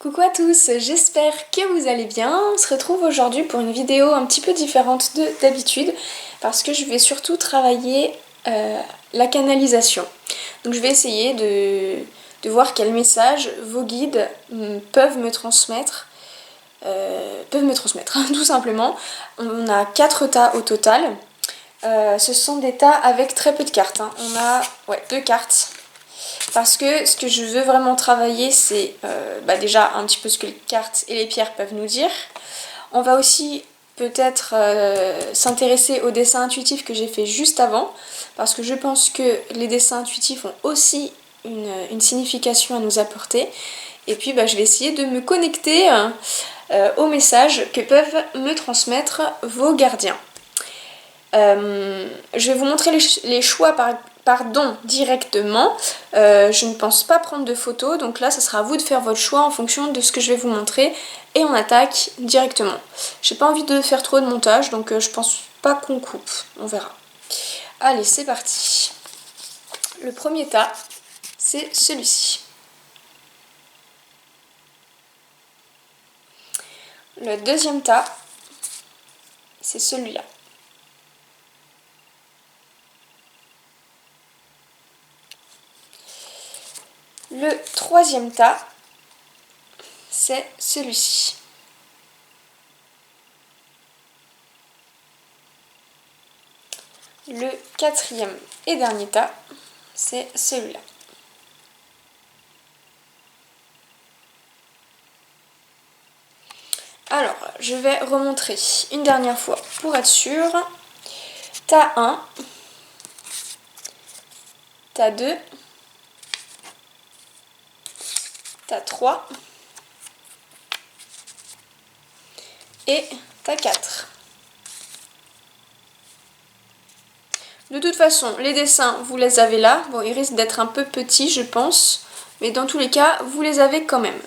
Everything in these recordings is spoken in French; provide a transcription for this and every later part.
Coucou à tous, j'espère que vous allez bien. On se retrouve aujourd'hui pour une vidéo un petit peu différente d'habitude parce que je vais surtout travailler la canalisation. Donc je vais essayer de voir quel message vos guides peuvent me transmettre. Tout simplement. On a 4 tas au total. Ce sont des tas avec très peu de cartes. On a 2 cartes. Parce que ce que je veux vraiment travailler, c'est déjà un petit peu ce que les cartes et les pierres peuvent nous dire. On va aussi peut-être s'intéresser aux dessins intuitifs que j'ai fait juste avant, parce que je pense que les dessins intuitifs ont aussi une signification à nous apporter. Et puis je vais essayer de me connecter aux messages que peuvent me transmettre vos gardiens. Je vais vous montrer les choix directement. Je ne pense pas prendre de photos, donc là ça sera à vous de faire votre choix en fonction de ce que je vais vous montrer et on attaque directement. J'ai pas envie de faire trop de montage, donc je pense pas qu'on coupe, on verra. Allez, c'est parti. Le premier tas, c'est celui-ci. Le deuxième tas, c'est celui-là. Le troisième tas, c'est celui-ci. Le quatrième et dernier tas, c'est celui-là. Alors, je vais remontrer une dernière fois pour être sûr. Tas 1, tas 2, tas 3 et tas 4. De toute façon, les dessins, vous les avez là. Bon, ils risquent d'être un peu petits, je pense. Mais dans tous les cas, vous les avez quand même.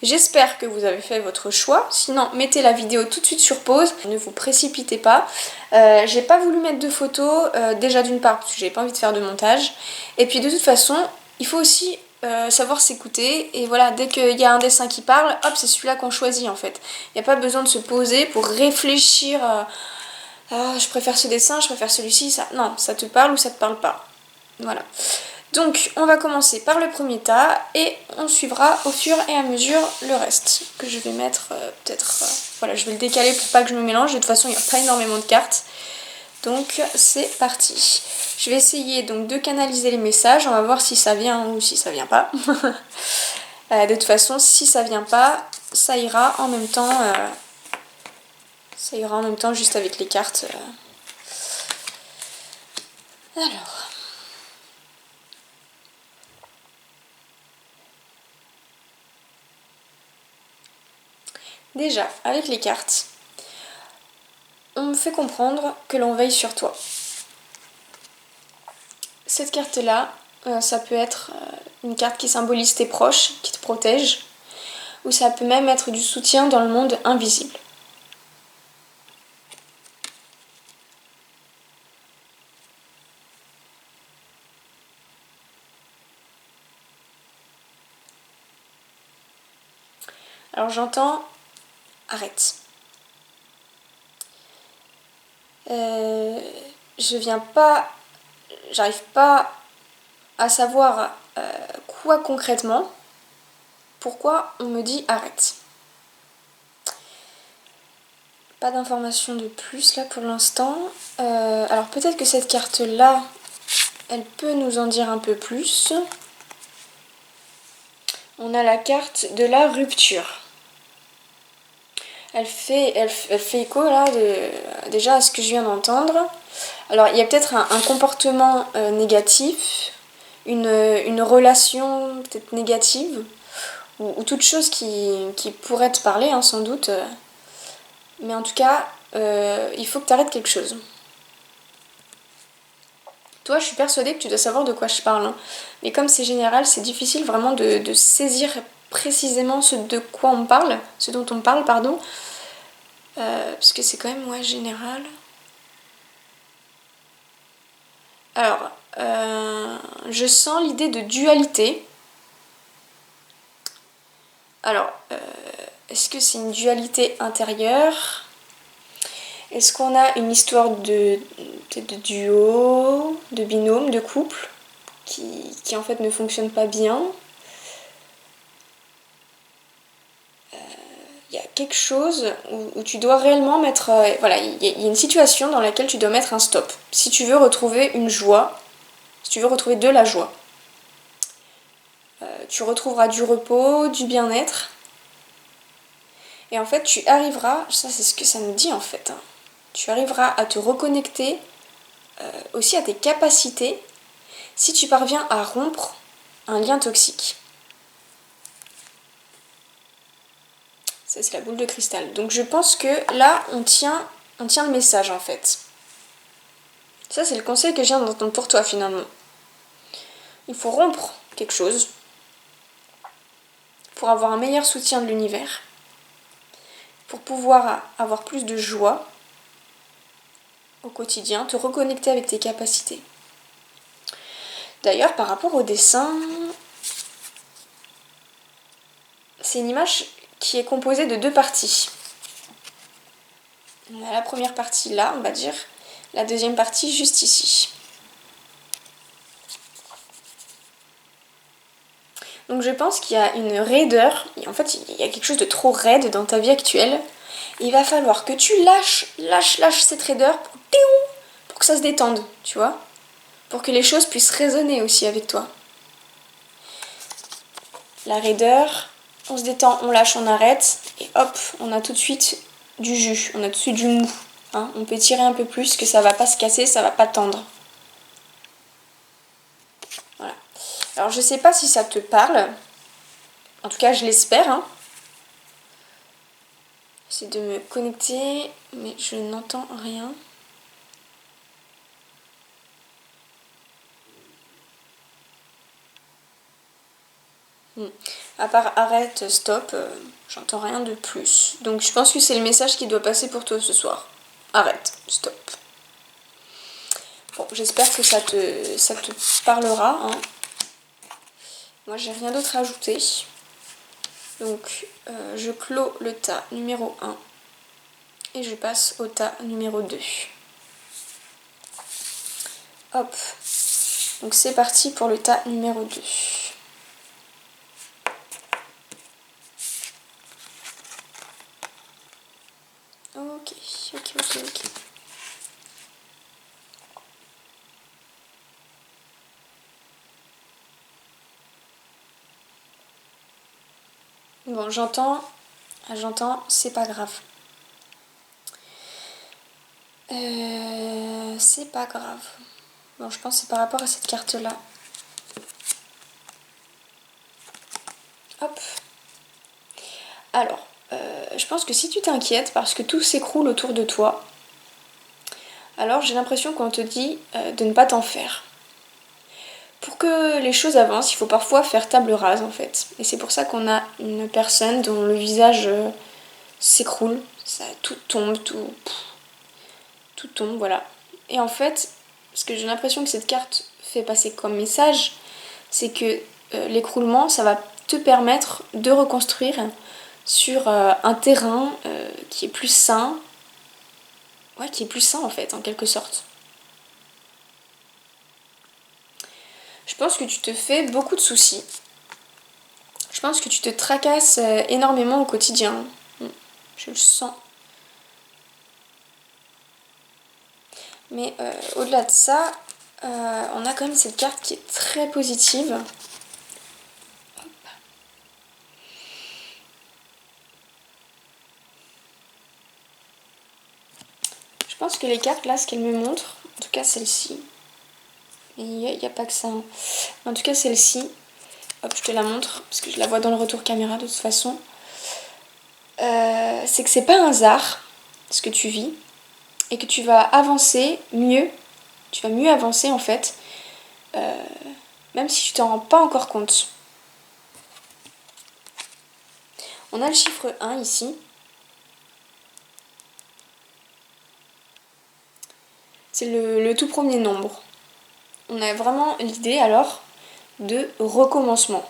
J'espère que vous avez fait votre choix. Sinon, mettez la vidéo tout de suite sur pause. Ne vous précipitez pas. J'ai pas voulu mettre de photos. Déjà d'une part, parce que j'avais pas envie de faire de montage. Et puis de toute façon, il faut aussi savoir s'écouter. Et voilà, dès qu'il y a un dessin qui parle, hop, c'est celui-là qu'on choisit en fait. Il n'y a pas besoin de se poser pour réfléchir... Ah, je préfère ce dessin, je préfère celui-ci, ça... Non, ça te parle ou ça te parle pas. Voilà. Donc, on va commencer par le premier tas et on suivra au fur et à mesure le reste. Que je vais mettre peut-être... voilà, je vais le décaler pour pas que je me mélange. De toute façon, il n'y a pas énormément de cartes. Donc, c'est parti. Je vais essayer donc de canaliser les messages. On va voir si ça vient ou si ça vient pas. De toute façon, si ça vient pas, ça ira en même temps... Ça ira en même temps juste avec les cartes. Alors. Déjà, avec les cartes, on me fait comprendre que l'on veille sur toi. Cette carte-là, ça peut être une carte qui symbolise tes proches, qui te protège, ou ça peut même être du soutien dans le monde invisible. Alors j'entends, arrête. J'arrive pas à savoir quoi concrètement, pourquoi on me dit arrête. Pas d'informations de plus là pour l'instant. Alors peut-être que cette carte là, elle peut nous en dire un peu plus. On a la carte de la rupture. Elle fait écho là déjà à ce que je viens d'entendre. Alors il y a peut-être un comportement négatif, une relation peut-être négative, ou toute chose qui pourrait te parler sans doute. Mais en tout cas, il faut que tu arrêtes quelque chose. Toi, je suis persuadée que tu dois savoir de quoi je parle. Mais comme c'est général, c'est difficile vraiment de saisir précisément ce de quoi on parle, ce dont on parle, pardon. Parce que c'est quand même général. Alors, je sens l'idée de dualité. Alors, est-ce que c'est une dualité intérieure? Est-ce qu'on a une histoire de duo, de binôme, de couple qui en fait ne fonctionne pas bien? Il y a quelque chose où tu dois réellement mettre... voilà, il y a une situation dans laquelle tu dois mettre un stop. Si tu veux retrouver une joie, si tu veux retrouver de la joie, tu retrouveras du repos, du bien-être. Et en fait, tu arriveras, ça c'est ce que ça nous dit en fait, hein, tu arriveras à te reconnecter aussi à tes capacités si tu parviens à rompre un lien toxique. Ça c'est la boule de cristal. Donc je pense que là on tient le message en fait. Ça c'est le conseil que je viens d'entendre pour toi finalement. Il faut rompre quelque chose pour avoir un meilleur soutien de l'univers, pour pouvoir avoir plus de joie au quotidien, te reconnecter avec tes capacités. D'ailleurs, par rapport au dessin, c'est une image qui est composée de deux parties. On a la première partie là, on va dire, la deuxième partie juste ici. Donc je pense qu'il y a une raideur, en fait il y a quelque chose de trop raide dans ta vie actuelle. Il va falloir que tu lâches cette raideur pour que ça se détende, tu vois, pour que les choses puissent résonner aussi avec toi. La raideur, on se détend, on lâche, on arrête, et hop, on a tout de suite du jus, on a tout de suite du mou. Hein, on peut tirer un peu plus, que ça va pas se casser, ça va pas tendre. Voilà. Alors je sais pas si ça te parle, en tout cas je l'espère. Hein. J'essaie de me connecter, mais je n'entends rien. À part arrête, stop, j'entends rien de plus. Donc je pense que c'est le message qui doit passer pour toi ce soir. Arrête, stop. Bon, j'espère que ça te parlera. Hein. Moi, j'ai rien d'autre à ajouter. Donc, je clôt le tas numéro 1 et je passe au tas numéro 2. Hop. Donc, c'est parti pour le tas numéro 2. Ok. Bon, j'entends, c'est pas grave. C'est pas grave. Bon, je pense que c'est par rapport à cette carte-là. Hop. Alors, je pense que si tu t'inquiètes parce que tout s'écroule autour de toi, alors j'ai l'impression qu'on te dit de ne pas t'en faire. Pour que les choses avancent, il faut parfois faire table rase en fait. Et c'est pour ça qu'on a une personne dont le visage s'écroule, ça tout tombe, tout tombe, voilà. Et en fait, ce que j'ai l'impression que cette carte fait passer comme message, c'est que l'écroulement, ça va te permettre de reconstruire sur un terrain qui est plus sain. Ouais, qui est plus sain en fait, en quelque sorte. Je pense que tu te fais beaucoup de soucis. Je pense que tu te tracasses énormément au quotidien. Je le sens. Mais au-delà de ça, on a quand même cette carte qui est très positive. Hop. Je pense que les cartes là, ce qu'elles me montrent, en tout cas celle-ci, il n'y a pas que ça. Hein. En tout cas celle-ci, hop, je te la montre parce que je la vois dans le retour caméra de toute façon. C'est que c'est pas un hasard ce que tu vis et que tu vas avancer mieux. Tu vas mieux avancer en fait, même si tu t'en rends pas encore compte. On a le chiffre 1 ici. C'est le tout premier nombre. On a vraiment l'idée alors de recommencement.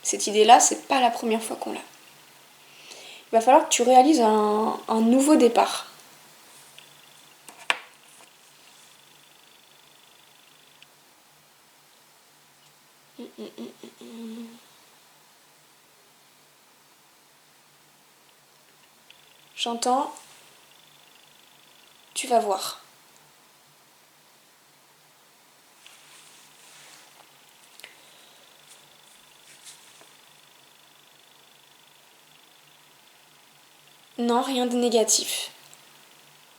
Cette idée-là, c'est pas la première fois qu'on l'a. il va falloir que tu réalises un nouveau départ. J'entends, tu vas voir. Non, rien de négatif.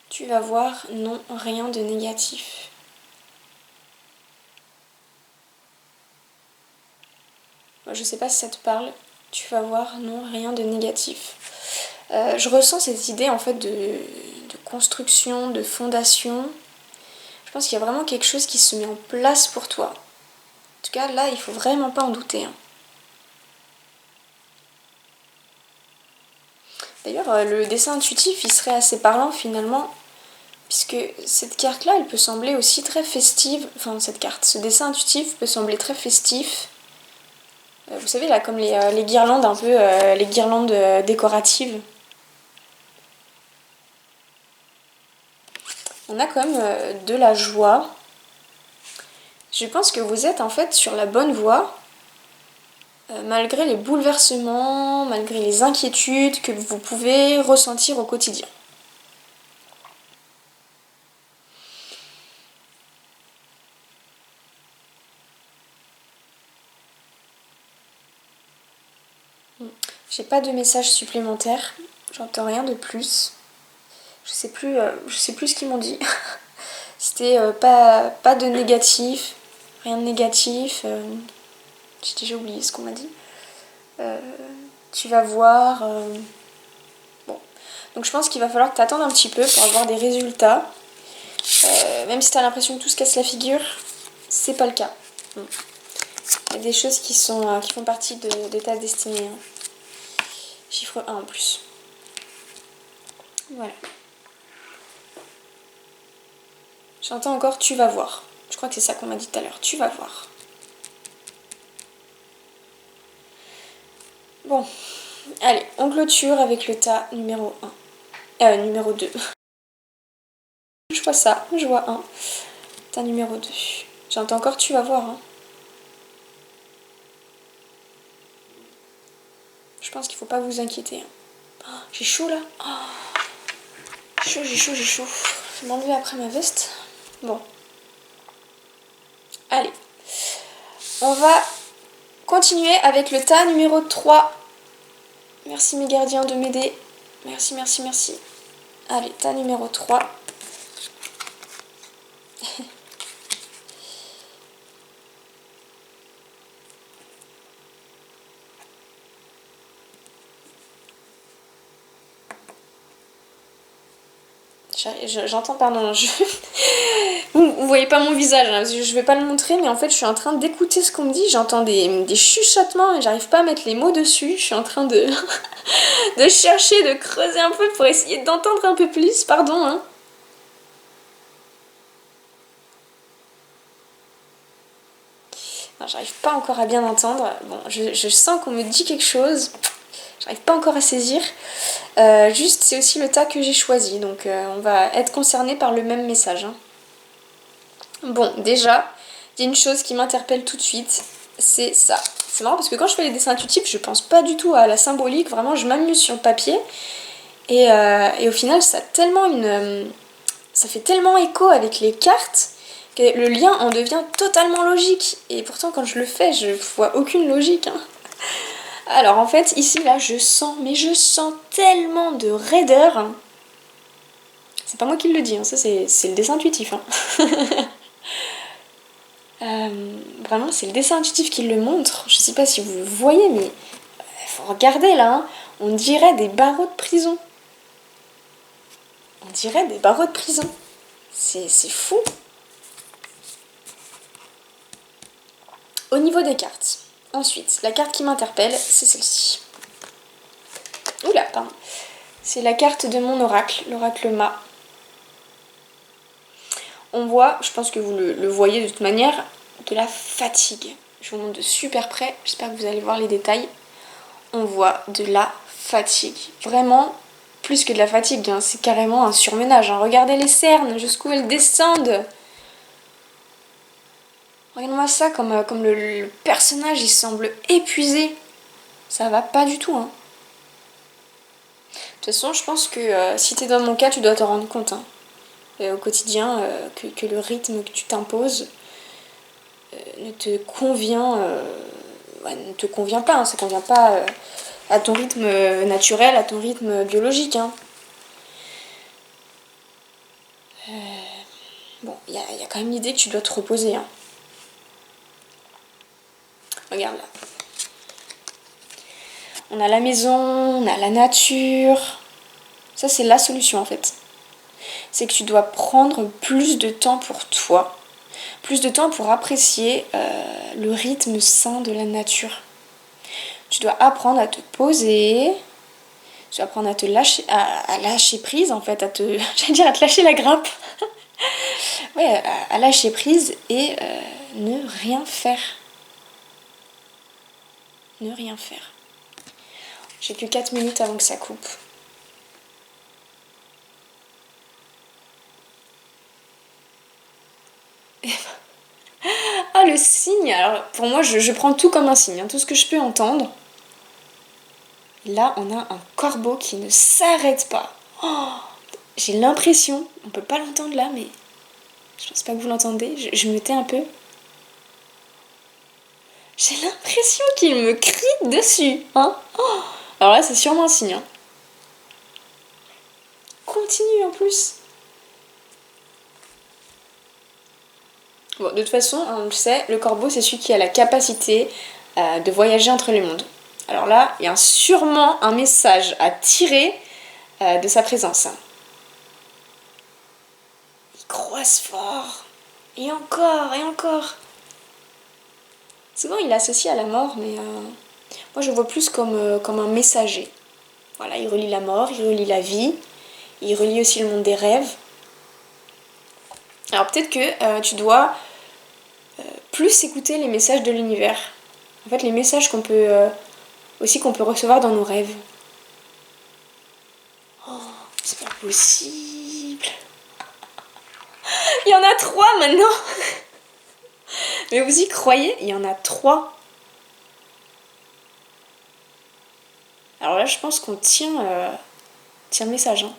Tu vas voir, non, rien de négatif. Je sais pas si ça te parle. Tu vas voir, non, rien de négatif. Je ressens cette idée en fait de construction, de fondation. Je pense qu'il y a vraiment quelque chose qui se met en place pour toi. En tout cas, là, il faut vraiment pas en douter. Hein. D'ailleurs, le dessin intuitif, il serait assez parlant finalement, puisque cette carte-là, elle peut sembler aussi très festive. Enfin, cette carte, ce dessin intuitif peut sembler très festif. Vous savez, là, comme les guirlandes, un peu, les guirlandes décoratives. On a quand même de la joie. Je pense que vous êtes en fait sur la bonne voie, malgré les bouleversements, malgré les inquiétudes que vous pouvez ressentir au quotidien. J'ai pas de message supplémentaire, j'entends rien de plus. Je sais plus ce qu'ils m'ont dit. C'était pas de négatif, rien de négatif. J'ai déjà oublié ce qu'on m'a dit. Tu vas voir. Bon. Donc je pense qu'il va falloir que tu attendes un petit peu pour avoir des résultats. Même si tu as l'impression que tout se casse la figure, c'est pas le cas. Il y a des choses qui font partie de ta destinée. Hein. Chiffre 1 en plus. Voilà. J'entends encore tu vas voir. Je crois que c'est ça qu'on m'a dit tout à l'heure. Tu vas voir. Bon. Allez, on clôture avec le tas numéro 1. Numéro 2. Je vois ça. Je vois 1. Tas numéro 2. J'entends encore tu vas voir. Hein. Je pense qu'il faut pas vous inquiéter. Hein. Oh, j'ai chaud là. Oh. J'ai chaud. Je vais m'enlever après ma veste. Bon. Allez. On va continuer avec le tas numéro 3. Merci mes gardiens de m'aider. Merci. Allez, tas numéro 3. J'entends, pardon, vous voyez pas mon visage, hein, je vais pas le montrer, mais en fait je suis en train d'écouter ce qu'on me dit, j'entends des chuchotements et j'arrive pas à mettre les mots dessus, je suis en train de, de chercher, de creuser un peu pour essayer d'entendre un peu plus, pardon. Hein. Non, j'arrive pas encore à bien entendre, bon, je sens qu'on me dit quelque chose. J'arrive pas encore à saisir. Juste, c'est aussi le tas que j'ai choisi. Donc, on va être concerné par le même message. Hein. Bon, déjà, il y a une chose qui m'interpelle tout de suite. C'est ça. C'est marrant parce que quand je fais les dessins intuitifs, je pense pas du tout à la symbolique. Vraiment, je m'amuse sur le papier. Et au final, ça fait tellement écho avec les cartes que le lien en devient totalement logique. Et pourtant, quand je le fais, je vois aucune logique. Hein. Alors en fait, ici, là, je sens tellement de raideur. C'est pas moi qui le dis, hein, ça c'est le dessin intuitif. Hein. Vraiment, c'est le dessin intuitif qui le montre. Je sais pas si vous le voyez, mais faut regarder là. Hein. On dirait des barreaux de prison. On dirait des barreaux de prison. C'est fou. Au niveau des cartes. Ensuite, la carte qui m'interpelle, c'est celle-ci. Oula, pardon. C'est la carte de mon oracle, l'oracle Ma. On voit, je pense que vous le voyez de toute manière, de la fatigue. Je vous montre de super près, j'espère que vous allez voir les détails. On voit de la fatigue. Vraiment, plus que de la fatigue, hein, c'est carrément un surmenage. Hein. Regardez les cernes, jusqu'où elles descendent. Regarde-moi ça, comme le personnage, il semble épuisé. Ça va pas du tout, hein. De toute façon, je pense que si t'es dans mon cas, tu dois te rendre compte, hein, au quotidien, que le rythme que tu t'imposes ne te convient, ne te convient pas, hein, ça convient pas à ton rythme naturel, à ton rythme biologique. Hein. Bon, il y a quand même l'idée que tu dois te reposer. Hein. Regarde là. On a la maison, on a la nature. Ça, c'est la solution en fait. C'est que tu dois prendre plus de temps pour toi, plus de temps pour apprécier le rythme sain de la nature. Tu dois apprendre à te poser, tu dois apprendre à te lâcher, à lâcher prise en fait, j'allais dire à te lâcher la grappe. Ouais, à lâcher prise et ne rien faire. Ne rien faire. J'ai plus 4 minutes avant que ça coupe. Ah, le signe. Alors, pour moi, je prends tout comme un signe, hein, tout ce que je peux entendre. Là, on a un corbeau qui ne s'arrête pas. Oh, j'ai l'impression, on peut pas l'entendre là, mais je pense pas que vous l'entendez. Je me tais un peu. J'ai l'impression qu'il me crie dessus. Hein, oh, alors là, c'est sûrement un signe. Hein. Continue en plus. Bon, de toute façon, on le sait, le corbeau, c'est celui qui a la capacité de voyager entre les mondes. Alors là, il y a sûrement un message à tirer de sa présence. Il croise fort. Et encore, et encore. Souvent, il est associé à la mort, mais moi, je le vois plus comme un messager. Voilà, il relie la mort, il relie la vie, il relie aussi le monde des rêves. Alors peut-être que tu dois plus écouter les messages de l'univers. En fait, les messages qu'on peut recevoir dans nos rêves. Oh, c'est pas possible. Il y en a 3 maintenant. Mais vous y croyez, il y en a 3. Alors là, je pense qu'on tient le message. Hein.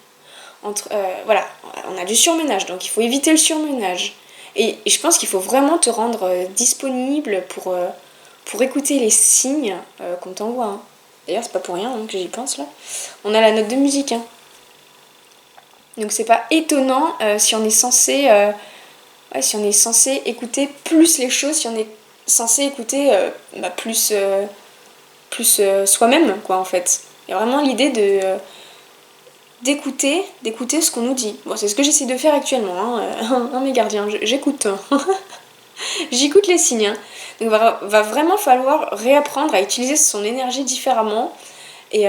Voilà, on a du surmenage, donc il faut éviter le surmenage. Et je pense qu'il faut vraiment te rendre disponible pour écouter les signes qu'on t'envoie. Hein. D'ailleurs, c'est pas pour rien hein, que j'y pense là. On a la note de musique. Hein. Donc c'est pas étonnant si on est censé écouter plus les choses, si on est censé écouter plus soi-même quoi en fait. Il y a vraiment l'idée d'écouter ce qu'on nous dit. Bon, c'est ce que j'essaie de faire actuellement, hein, mes gardiens, j'écoute. J'écoute les signes. Hein. Donc va vraiment falloir réapprendre à utiliser son énergie différemment et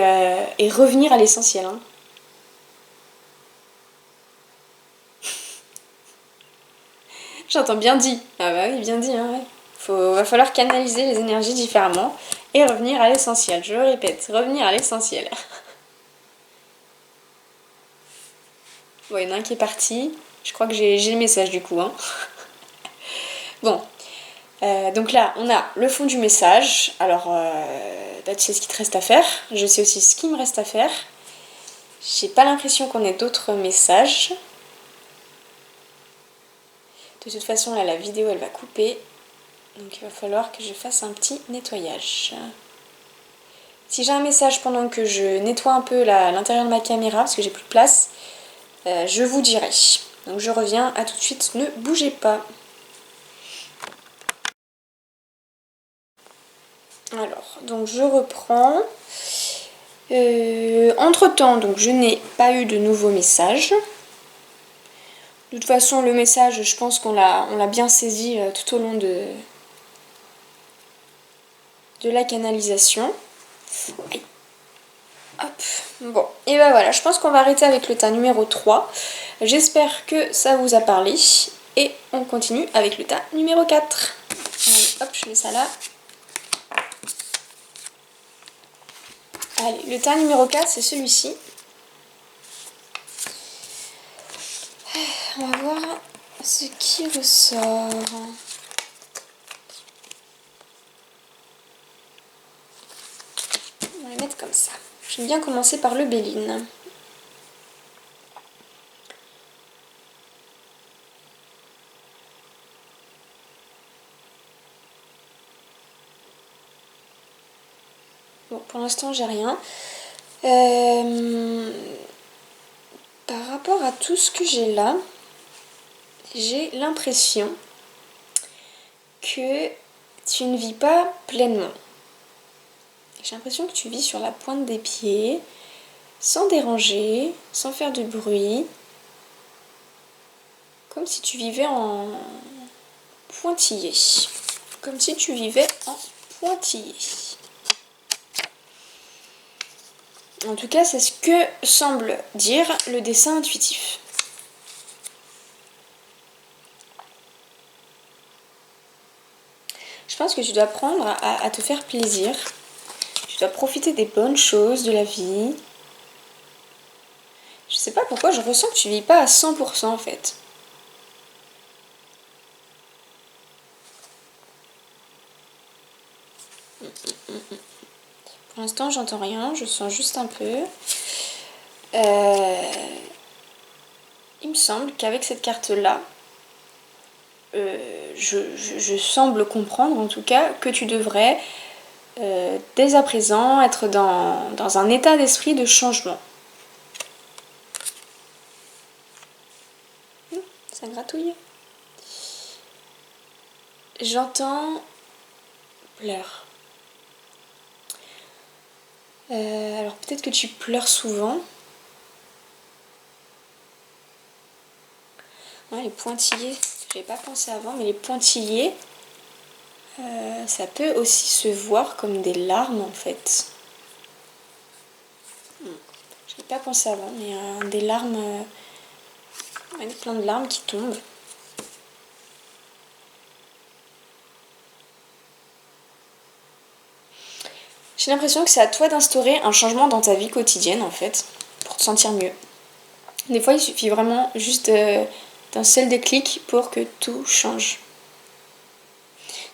revenir à l'essentiel. Hein. J'entends bien dit. Ah bah oui, bien dit. Hein, ouais. Va falloir canaliser les énergies différemment et revenir à l'essentiel. Je le répète, revenir à l'essentiel. Bon, il y en a un qui est parti. Je crois que j'ai le message du coup. Hein. Bon. Donc là, on a le fond du message. Alors, tu sais ce qu'il te reste à faire. Je sais aussi ce qu'il me reste à faire. J'ai pas l'impression qu'on ait d'autres messages. De toute façon, là, la vidéo, elle va couper. Donc, il va falloir que je fasse un petit nettoyage. Si j'ai un message pendant que je nettoie un peu l'intérieur de ma caméra, parce que j'ai plus de place, je vous dirai. Donc, je reviens. À tout de suite. Ne bougez pas. Alors, donc je reprends. Entre-temps, donc je n'ai pas eu de nouveaux messages. De toute façon, le message, je pense qu'on l'a bien saisi tout au long de la canalisation. Aïe. Hop. Bon, et ben voilà, je pense qu'on va arrêter avec le tas numéro 3. J'espère que ça vous a parlé. Et on continue avec le tas numéro 4. Allez, hop, je mets ça là. Allez, le tas numéro 4, c'est celui-ci. On va voir ce qui ressort. On va les mettre comme ça. J'aime bien commencer par le Béline. Bon, pour l'instant, j'ai rien. Par rapport à tout ce que j'ai là, j'ai l'impression que tu ne vis pas pleinement. J'ai l'impression que tu vis sur la pointe des pieds, sans déranger, sans faire de bruit, comme si tu vivais en pointillé. Comme si tu vivais en pointillé. En tout cas, c'est ce que semble dire le dessin intuitif. Je pense que tu dois apprendre à te faire plaisir. Tu dois profiter des bonnes choses de la vie. Je sais pas pourquoi je ressens que tu vis pas à 100% en fait. Pour l'instant, j'entends rien, je sens juste un peu. Il me semble qu'avec cette carte-là, je semble comprendre en tout cas que tu devrais dès à présent être dans un état d'esprit de changement. Ça gratouille. J'entends pleurs. Alors peut-être que tu pleures souvent. Ouais, les pointillés, j'avais pas pensé avant, mais les pointillés, ça peut aussi se voir comme des larmes en fait. J'avais pas pensé avant, mais des larmes, plein de larmes qui tombent. J'ai l'impression que c'est à toi d'instaurer un changement dans ta vie quotidienne en fait, pour te sentir mieux. Des fois, il suffit vraiment juste d'un seul déclic pour que tout change.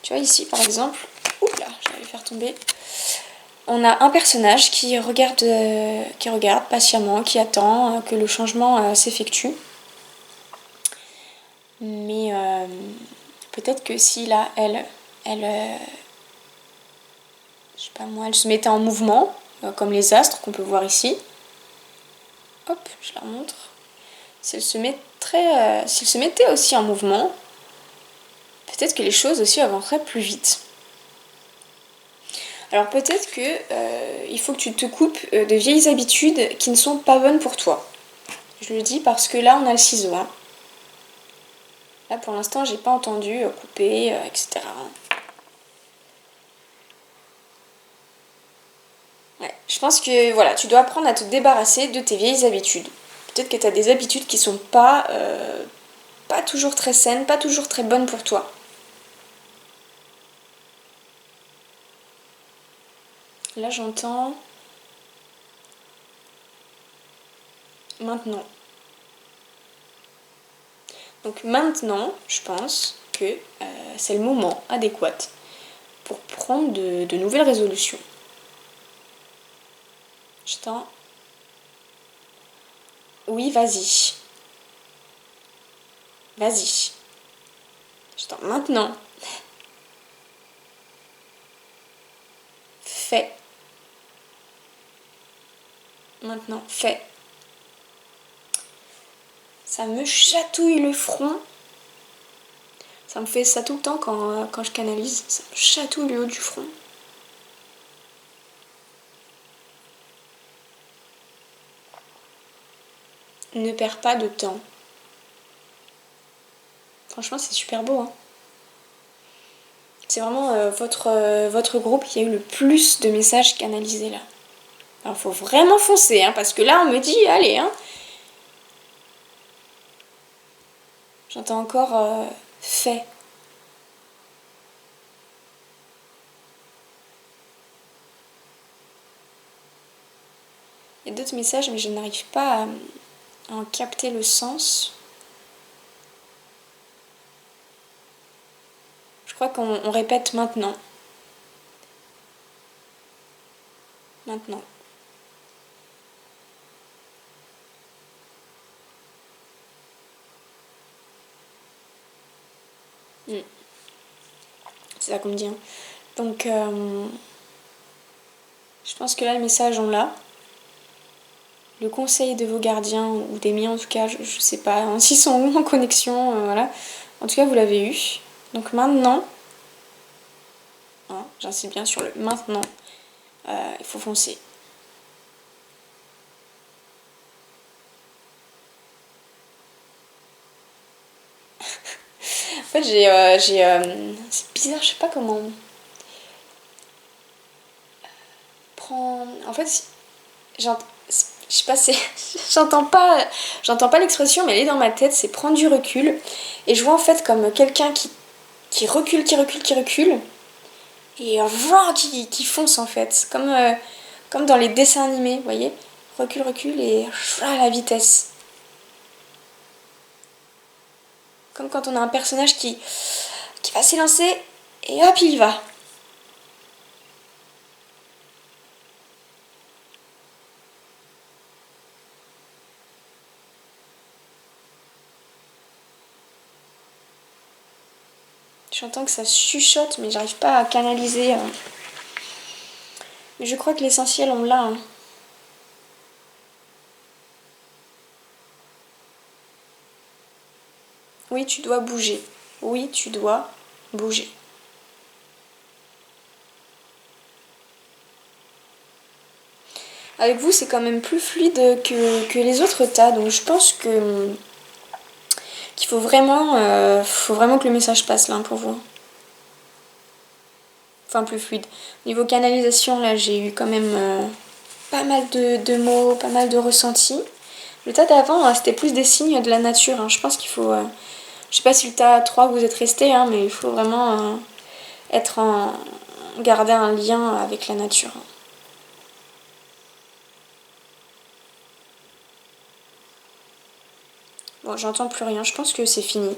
Tu vois ici par exemple, oups là, j'allais le faire tomber. On a un personnage qui regarde patiemment, qui attend que le changement s'effectue. Mais peut-être que si là, elle je sais pas moi, elle se mettait en mouvement, comme les astres qu'on peut voir ici. Hop, je la remontre. Si elle se mettait aussi en mouvement, peut-être que les choses aussi avanceraient plus vite. Alors peut-être que il faut que tu te coupes de vieilles habitudes qui ne sont pas bonnes pour toi. Je le dis parce que là on a le ciseau. Hein. Là pour l'instant j'ai pas entendu couper, etc. Ouais, je pense que voilà, tu dois apprendre à te débarrasser de tes vieilles habitudes. Peut-être que tu as des habitudes qui sont pas toujours très saines, pas toujours très bonnes pour toi. Là j'entends maintenant. Donc maintenant, je pense que c'est le moment adéquat pour prendre de nouvelles résolutions. J'entends. Oui, vas-y. Vas-y. J'entends maintenant. Fais. Maintenant, fais. Ça me chatouille le front. Ça me fait ça tout le temps quand je canalise. Ça me chatouille le haut du front. Ne perds pas de temps. Franchement, c'est super beau. Hein. C'est vraiment votre groupe qui a eu le plus de messages canalisés là. Alors, faut vraiment foncer, hein, parce que là, on me dit, allez, hein. J'entends encore fait. y a d'autres messages, mais je n'arrive pas à en capter le sens. Je crois qu'on répète maintenant. Maintenant. C'est ça qu'on me dit. Hein. Donc, je pense que là, le message, on l'a. Le conseil de vos gardiens, ou des miens en tout cas, je sais pas, hein, s'ils sont où en connexion, voilà. En tout cas, vous l'avez eu. Donc maintenant, hein, j'insiste bien sur le maintenant, il faut foncer. En fait, c'est bizarre, je sais pas comment prendre. En fait, je sais pas, j'entends pas l'expression, mais elle est dans ma tête. C'est prendre du recul, et je vois en fait comme quelqu'un qui recule, qui recule, et qui fonce en fait, comme dans les dessins animés, vous voyez, recule et à la vitesse. Comme quand on a un personnage qui va s'élancer et hop, il y va. J'entends que ça chuchote, mais j'arrive pas à canaliser. Mais je crois que l'essentiel, on l'a. Hein. Oui, tu dois bouger. Oui, tu dois bouger. Avec vous, c'est quand même plus fluide que les autres tas, donc je pense qu'il faut vraiment que le message passe là pour vous. Enfin, plus fluide. Niveau canalisation, là, j'ai eu quand même pas mal de mots, pas mal de ressentis. Le tas d'avant, c'était plus des signes de la nature. Hein. Je pense qu'il faut... je sais pas si le tas 3 vous êtes resté, hein, mais il faut vraiment garder un lien avec la nature. Bon, j'entends plus rien. Je pense que c'est fini.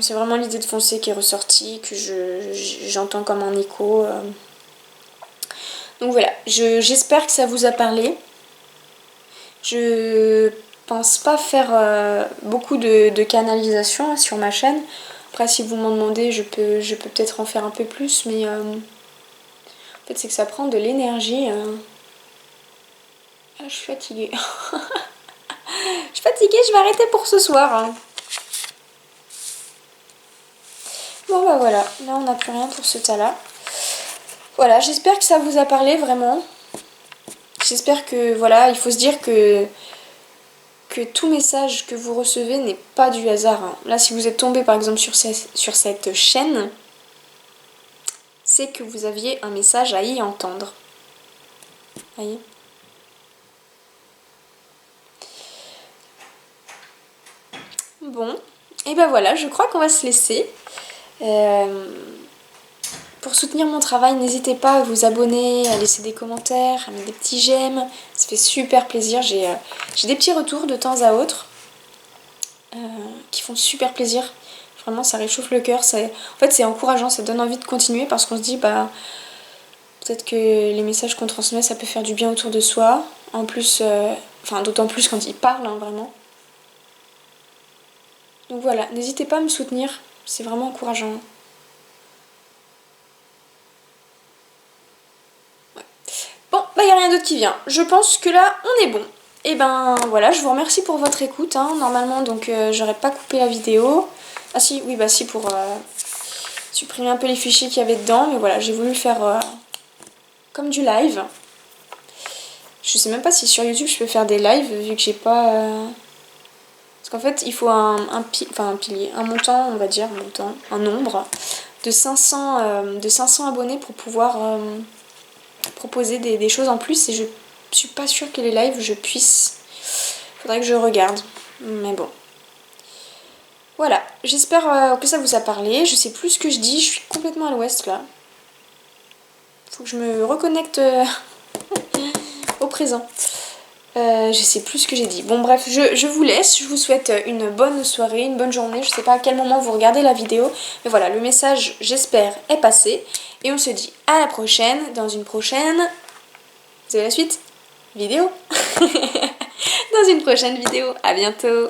C'est vraiment l'idée de foncer qui est ressortie, que j'entends comme un écho. Donc voilà, j'espère que ça vous a parlé. Je pense pas faire beaucoup de canalisation sur ma chaîne. Après, si vous m'en demandez, je peux peut-être en faire un peu plus, mais en fait, c'est que ça prend de l'énergie. Ah, je suis fatiguée. Je suis fatiguée, je vais arrêter pour ce soir. Hein. Bon bah voilà, là on n'a plus rien pour ce tas-là. Voilà, j'espère que ça vous a parlé vraiment. J'espère que voilà, il faut se dire que tout message que vous recevez n'est pas du hasard. Hein. Là, si vous êtes tombé par exemple sur cette chaîne, c'est que vous aviez un message à y entendre. Voyez ? Bon, et ben voilà, je crois qu'on va se laisser. Pour soutenir mon travail, n'hésitez pas à vous abonner, à laisser des commentaires, à mettre des petits j'aime. Ça fait super plaisir. J'ai des petits retours de temps à autre qui font super plaisir. Vraiment, ça réchauffe le cœur. En fait, c'est encourageant, ça donne envie de continuer parce qu'on se dit, bah, peut-être que les messages qu'on transmet, ça peut faire du bien autour de soi. En plus, d'autant plus quand ils parlent, hein, vraiment. Donc voilà, n'hésitez pas à me soutenir, c'est vraiment encourageant. Ouais. Bon, bah y a rien d'autre qui vient. Je pense que là, on est bon. Et ben voilà, je vous remercie pour votre écoute. Hein. Normalement, donc j'aurais pas coupé la vidéo. Ah si, oui, bah si, pour supprimer un peu les fichiers qu'il y avait dedans. Mais voilà, j'ai voulu faire comme du live. Je sais même pas si sur YouTube je peux faire des lives vu que j'ai pas... Parce qu'en fait, il faut un pilier, un montant, on va dire, un nombre de 500 abonnés pour pouvoir proposer des choses en plus et je suis pas sûre que les lives je puisse. Faudrait que je regarde. Mais bon. Voilà, j'espère que ça vous a parlé. Je sais plus ce que je dis, je suis complètement à l'ouest là. Faut que je me reconnecte au présent. Je sais plus ce que j'ai dit. Bon bref, je vous laisse. Je vous souhaite une bonne soirée, une bonne journée. Je sais pas à quel moment vous regardez la vidéo. Mais voilà, le message, j'espère, est passé. Et on se dit à la prochaine, dans une prochaine... Vous avez la suite? Vidéo. Dans une prochaine vidéo. À bientôt.